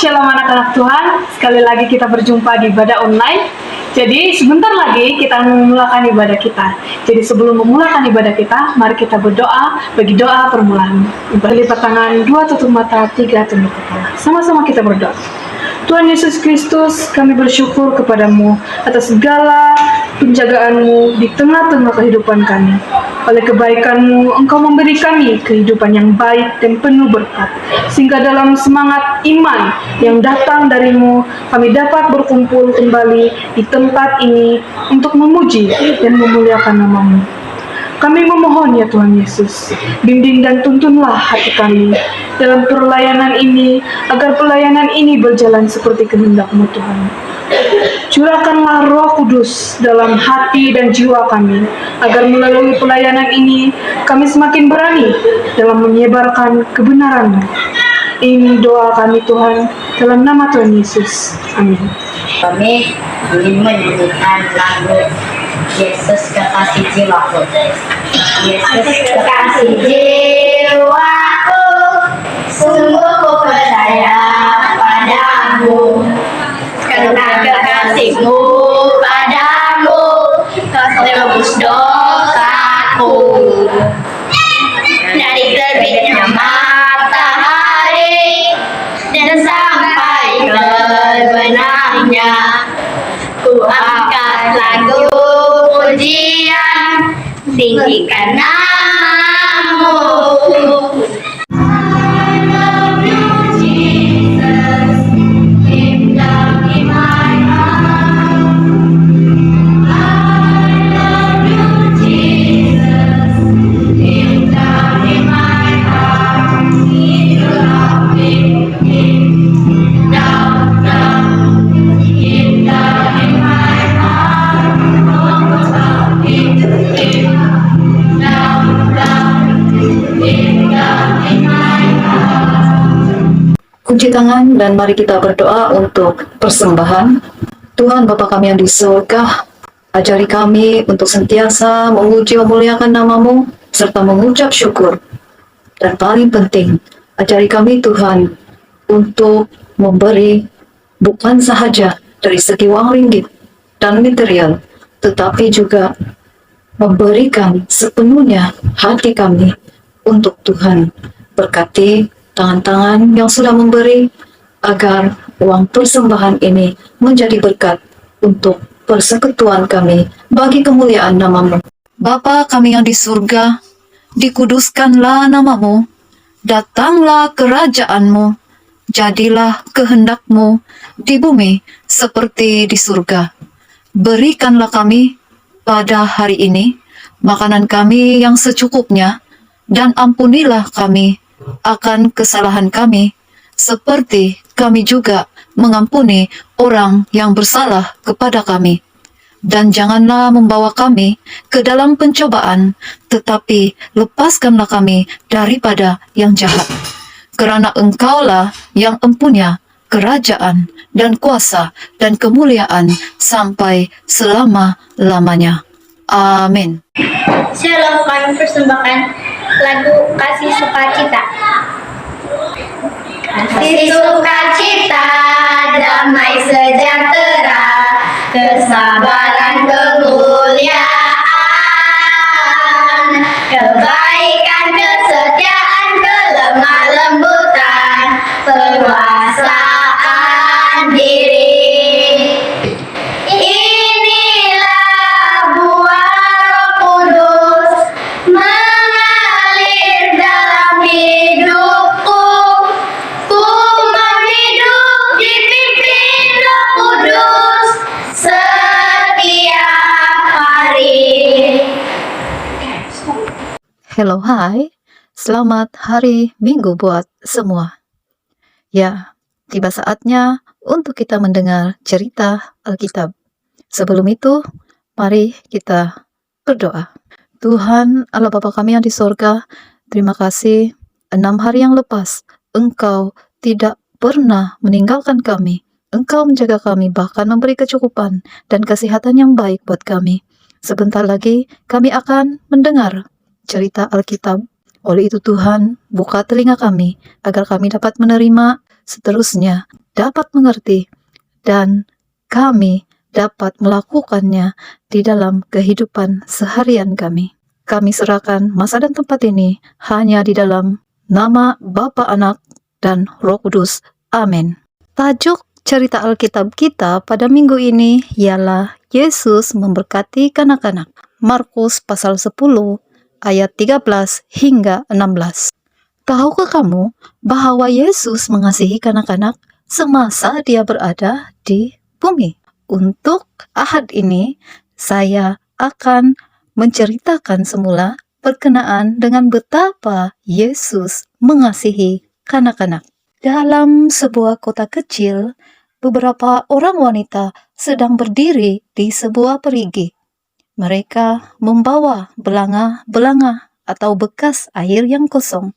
Shalom anak-anak Tuhan, sekali lagi kita berjumpa di ibadah online. Jadi sebentar lagi kita memulakan ibadah kita. Jadi sebelum memulakan ibadah kita, mari kita berdoa bagi doa permulaan. Lipat tangan, 2 tutup mata, 3 tunduk kepala. Sama-sama kita berdoa. Tuhan Yesus Kristus, kami bersyukur kepadamu atas segala penjagaan-Mu di tengah-tengah kehidupan kami. Oleh kebaikan-Mu, Engkau memberi kami kehidupan yang baik dan penuh berkat. Sehingga dalam semangat iman yang datang dari-Mu, kami dapat berkumpul kembali di tempat ini untuk memuji dan memuliakan nama-Mu. Kami memohon ya Tuhan Yesus, bimbing dan tuntunlah hati kami dalam pelayanan ini, agar pelayanan ini berjalan seperti kehendak-Mu Tuhan. Curahkanlah Roh Kudus dalam hati dan jiwa kami, agar melalui pelayanan ini kami semakin berani dalam menyebarkan kebenaran-Mu. Ini doa kami Tuhan, dalam nama Tuhan Yesus. Amin. Kami ingin menyanyikan lagu Yesus kekasih jiwaku. Yesus kekasih jiwaku, sungguh ku percaya padamu, karena kekasih-Mu padamu Kau tebus dosaku. Dari terbitnya matahari dan sampai terbenamnya, ku angkat lagu pujian, tinggikan nama-Mu. Kunci tangan dan mari kita berdoa untuk persembahan. Tuhan Bapa kami yang di surga, ajari kami untuk sentiasa memuji memuliakan nama-Mu serta mengucap syukur. Dan paling penting, ajari kami Tuhan untuk memberi bukan sahaja dari segi uang ringgit dan material, tetapi juga memberikan sepenuhnya hati kami untuk Tuhan. Berkati tangan-tangan yang sudah memberi, agar uang persembahan ini menjadi berkat untuk persekutuan kami bagi kemuliaan nama-Mu. Bapa kami yang di surga, dikuduskanlah nama-Mu, datanglah kerajaan-Mu, jadilah kehendak-Mu di bumi seperti di surga. Berikanlah kami pada hari ini makanan kami yang secukupnya, dan ampunilah kami akan kesalahan kami, seperti kami juga mengampuni orang yang bersalah kepada kami. Dan janganlah membawa kami ke dalam pencobaan, tetapi lepaskanlah kami daripada yang jahat. Kerana Engkaulah yang empunya kerajaan dan kuasa dan kemuliaan sampai selama-lamanya. Amin. Shalom, kami persembahkan lagu Kasih Sukacita. Kasih sukacita, damai sejahtera, kesabaran, kemuliaan, kebaikan, kesetiaan, kelemah lembutan, penguasaan diri. Inilah buah Roh Kudus mengalir dalam hidupku. Ku mau hidup dipimpin Roh Kudus setiap hari. Hello, hai. Selamat hari Minggu buat semua. Ya, tiba saatnya untuk kita mendengar cerita Alkitab. Sebelum itu, mari kita berdoa. Tuhan Allah Bapa kami yang di sorga, terima kasih 6 hari yang lepas Engkau tidak pernah meninggalkan kami. Engkau menjaga kami, bahkan memberi kecukupan dan kesehatan yang baik buat kami. Sebentar lagi kami akan mendengar cerita Alkitab. Oleh itu Tuhan, buka telinga kami agar kami dapat menerima, seterusnya dapat mengerti, dan kami dapat melakukannya di dalam kehidupan seharian kami. Kami serahkan masa dan tempat ini hanya di dalam nama Bapa, Anak, dan Roh Kudus. Amin. Tajuk cerita Alkitab kita pada minggu ini ialah Yesus memberkati kanak-kanak. Markus pasal 10 ayat 13 hingga 16. Tahukah kamu bahwa Yesus mengasihi kanak-kanak semasa dia berada di bumi? Untuk Ahad ini, saya akan menceritakan semula berkenaan dengan betapa Yesus mengasihi kanak-kanak. Dalam sebuah kota kecil, beberapa orang wanita sedang berdiri di sebuah perigi. Mereka membawa belanga-belanga atau bekas air yang kosong.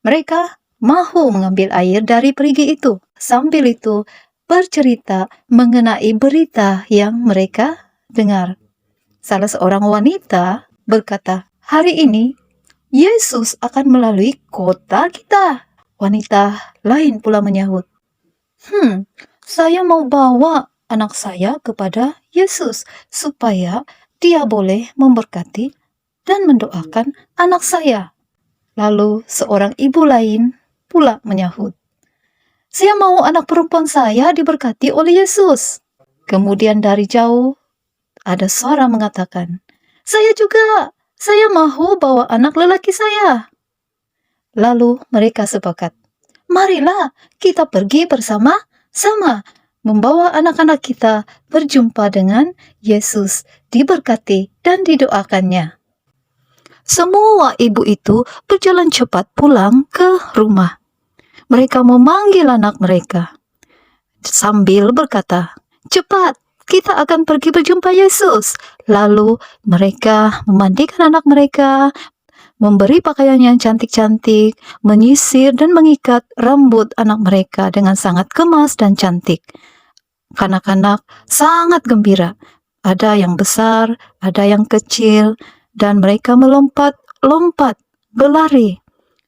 Mereka mahu mengambil air dari perigi itu. Sambil itu bercerita mengenai berita yang mereka dengar. Salah seorang wanita berkata, "Hari ini Yesus akan melalui kota kita." Wanita lain pula menyahut, saya mau bawa anak saya kepada Yesus supaya dia boleh memberkati dan mendoakan anak saya. Lalu seorang ibu lain pula menyahut, saya mau anak perempuan saya diberkati oleh Yesus. Kemudian dari jauh ada suara mengatakan, saya juga, saya mau bawa anak lelaki saya. Lalu mereka sepakat, marilah kita pergi bersama-sama membawa anak-anak kita berjumpa dengan Yesus, diberkati dan didoakannya. Semua ibu itu berjalan cepat pulang ke rumah. Mereka memanggil anak mereka sambil berkata, cepat, kita akan pergi berjumpa Yesus. Lalu mereka memandikan anak mereka, memberi pakaian yang cantik-cantik, menyisir dan mengikat rambut anak mereka dengan sangat kemas dan cantik. Kanak-kanak sangat gembira. Ada yang besar, ada yang kecil, dan mereka melompat-lompat, berlari.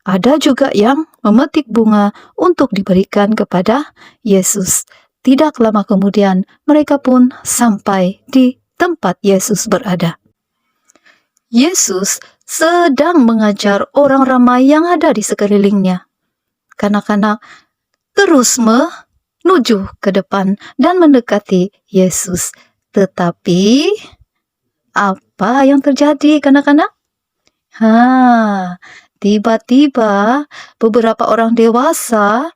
Ada juga yang memetik bunga untuk diberikan kepada Yesus. Tidak lama kemudian, mereka pun sampai di tempat Yesus berada. Yesus sedang mengajar orang ramai yang ada di sekelilingnya. Kanak-kanak terus menuju ke depan dan mendekati Yesus. Tetapi, apa yang terjadi, kanak-kanak? Tiba-tiba beberapa orang dewasa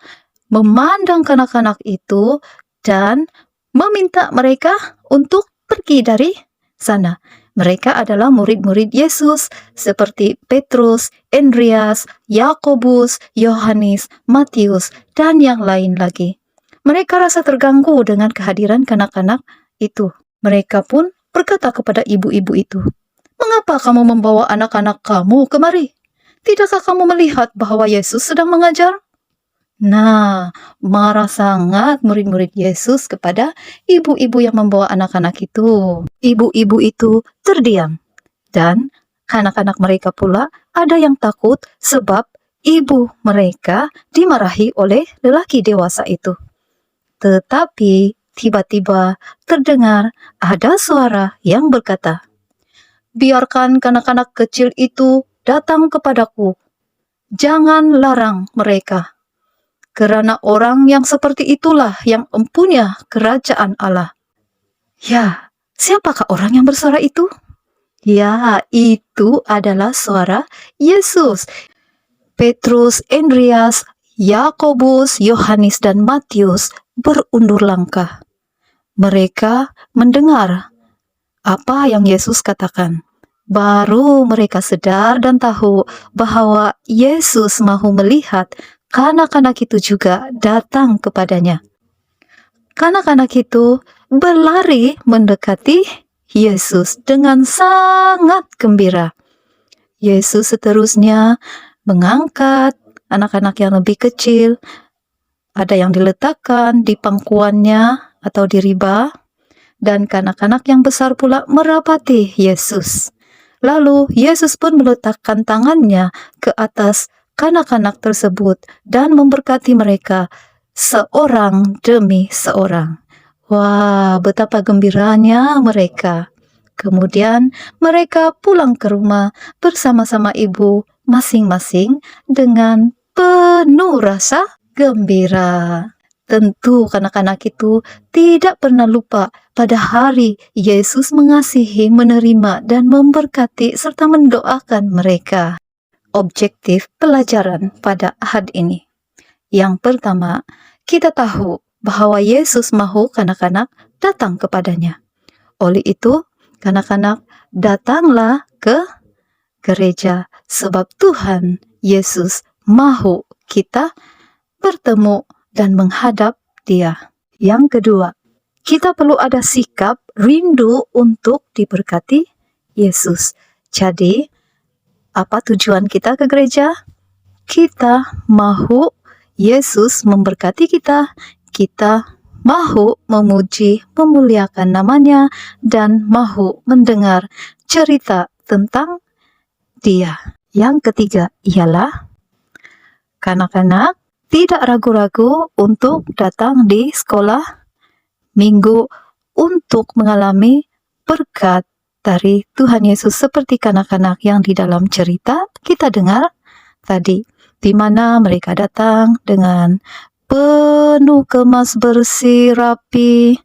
memandang kanak-kanak itu dan meminta mereka untuk pergi dari sana. Mereka adalah murid-murid Yesus seperti Petrus, Andreas, Yakobus, Yohanes, Matius, dan yang lain lagi. Mereka rasa terganggu dengan kehadiran kanak-kanak itu. Mereka pun berkata kepada ibu-ibu itu, "Mengapa kamu membawa anak-anak kamu kemari? Tidakkah kamu melihat bahwa Yesus sedang mengajar?" Nah, marah sangat murid-murid Yesus kepada ibu-ibu yang membawa anak-anak itu. Ibu-ibu itu terdiam. Dan anak-anak mereka pula ada yang takut sebab ibu mereka dimarahi oleh lelaki dewasa itu. Tetapi tiba-tiba terdengar ada suara yang berkata, "Biarkan kanak-kanak kecil itu datang kepadaku. Jangan larang mereka. Kerana orang yang seperti itulah yang empunya kerajaan Allah." Ya, siapakah orang yang bersuara itu? Ya, itu adalah suara Yesus. Petrus, Andreas, Yakobus, Yohanes, dan Matius berundur langkah. Mereka mendengar apa yang Yesus katakan. Baru mereka sadar dan tahu bahwa Yesus mahu melihat kanak-kanak itu juga datang kepadanya. Kanak-kanak itu berlari mendekati Yesus dengan sangat gembira. Yesus seterusnya mengangkat anak-anak yang lebih kecil, ada yang diletakkan di pangkuannya atau di riba, dan kanak-kanak yang besar pula merapati Yesus. Lalu Yesus pun meletakkan tangannya ke atas kanak-kanak tersebut dan memberkati mereka seorang demi seorang. Wah, betapa gembiranya mereka. Kemudian mereka pulang ke rumah bersama-sama ibu masing-masing dengan penuh rasa gembira. Tentu kanak-kanak itu tidak pernah lupa pada hari Yesus mengasihi, menerima, dan memberkati serta mendoakan mereka. Objektif pelajaran pada ahad ini. Yang pertama, kita tahu bahwa Yesus mahu kanak-kanak datang kepadanya. Oleh itu, kanak-kanak datanglah ke gereja sebab Tuhan Yesus mahu kita bertemu dan menghadap Dia. Yang kedua, kita perlu ada sikap rindu untuk diberkati Yesus. Jadi, apa tujuan kita ke gereja? Kita mahu Yesus memberkati kita, kita mahu memuji, memuliakan namanya, dan mahu mendengar cerita tentang Dia. Yang ketiga ialah kanak-kanak tidak ragu-ragu untuk datang di sekolah minggu untuk mengalami berkat dari Tuhan Yesus seperti kanak-kanak yang di dalam cerita kita dengar tadi, di mana mereka datang dengan penuh kemas bersih, rapi,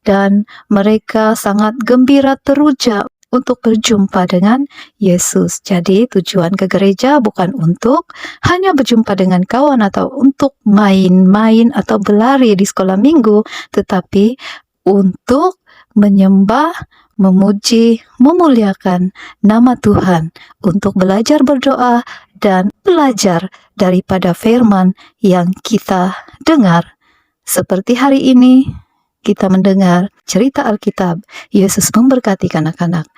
dan mereka sangat gembira teruja untuk berjumpa dengan Yesus. Jadi tujuan ke gereja bukan untuk hanya berjumpa dengan kawan atau untuk main-main atau berlari di sekolah minggu, tetapi untuk menyembah, memuji, memuliakan nama Tuhan, untuk belajar berdoa dan belajar daripada firman yang kita dengar. Seperti hari ini, kita mendengar cerita Alkitab, Yesus memberkati kanak-kanak.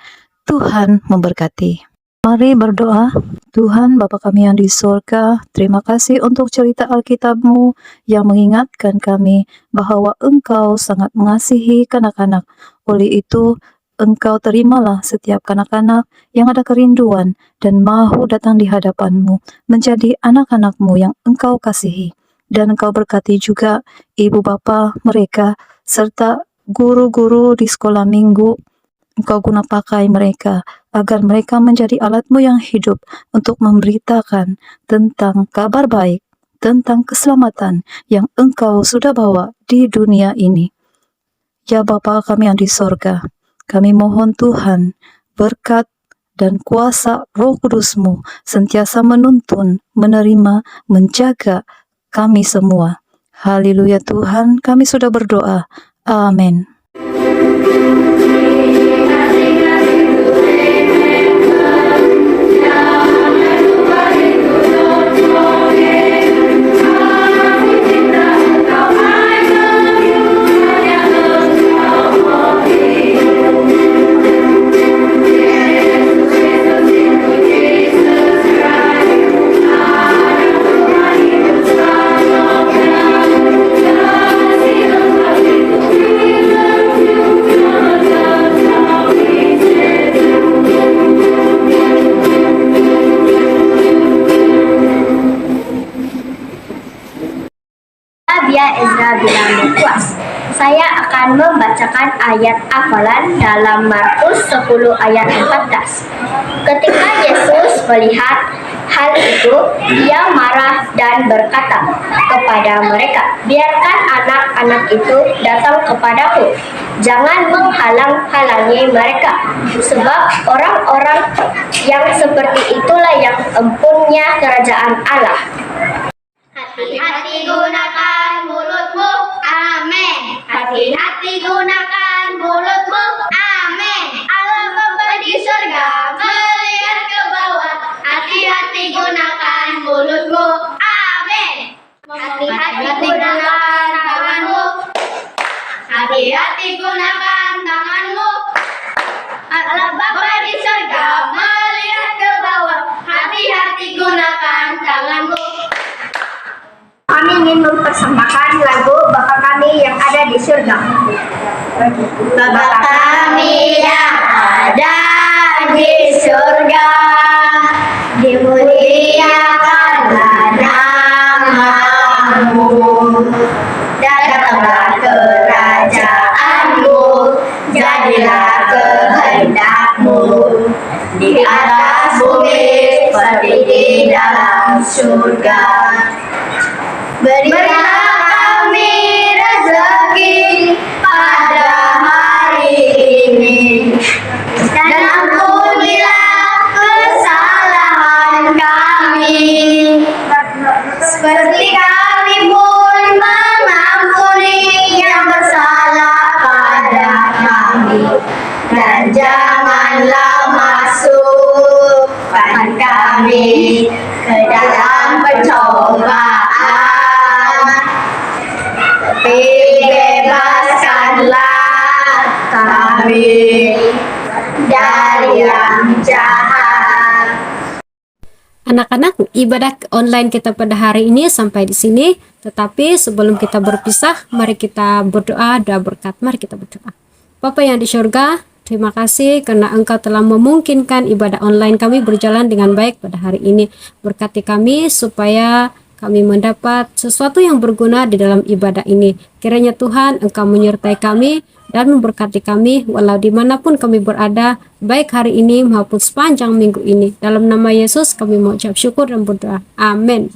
Tuhan memberkati. Mari berdoa. Tuhan Bapa kami yang di surga, terima kasih untuk cerita Alkitab-Mu yang mengingatkan kami bahwa Engkau sangat mengasihi kanak-kanak. Oleh itu, Engkau terimalah setiap kanak-kanak yang ada kerinduan dan mahu datang di hadapan-Mu, menjadi anak-anak-Mu yang Engkau kasihi. Dan Engkau berkati juga ibu bapa mereka, serta guru-guru di sekolah minggu. Engkau guna pakai mereka, agar mereka menjadi alat-Mu yang hidup untuk memberitakan tentang kabar baik, tentang keselamatan yang Engkau sudah bawa di dunia ini. Ya Bapa kami yang di sorga, kami mohon Tuhan, berkat dan kuasa Roh Kudus-Mu sentiasa menuntun, menerima, menjaga kami semua. Haleluya Tuhan, kami sudah berdoa. Amin. Dia Ezra bilang puas. Saya akan membacakan ayat hafalan dalam Markus 10 ayat 14. Ketika Yesus melihat hal itu, Dia marah dan berkata kepada mereka, "Biarkan anak-anak itu datang kepadaku. Jangan menghalang-halangi mereka, sebab orang-orang yang seperti itulah yang empunya kerajaan Allah." Hati-hati gunakan mulutmu, amin. Hati-hati gunakan mulutmu, amin. Allah Bapa di surga melihat ke bawah. Hati-hati gunakan mulutmu, amin. hati-hati gunakan tanganmu. Allah Bapa di surga melihat ke bawah, hati-hati gunakan tanganmu. Kami ingin mempersembahkan lagu Bapa kami yang ada di surga. Bapa kami yang ada di surga, dimuliakanlah namamu, datanglah kerajaanmu, jadilah kehendakmu di atas bumi seperti di dalam surga. Berilah kami rezeki pada hari ini, dan ampunilah kesalahan kami, seperti kami pun mengampuni yang bersalah pada kami. Dan janganlah masukkan kami ke dalam pencobaan, tapi bebaskanlah kami dari yang jahat. Anak-anak, ibadah online kita pada hari ini sampai di sini. Tetapi sebelum kita berpisah, mari kita berdoa, doa berkat. Mari kita berdoa. Bapa yang di surga, terima kasih karena Engkau telah memungkinkan ibadah online kami berjalan dengan baik pada hari ini. Berkati kami supaya kami mendapat sesuatu yang berguna di dalam ibadah ini. Kiranya Tuhan Engkau menyertai kami dan memberkati kami walau dimanapun kami berada, baik hari ini maupun sepanjang minggu ini. Dalam nama Yesus kami mengucap syukur dan berdoa. Amin.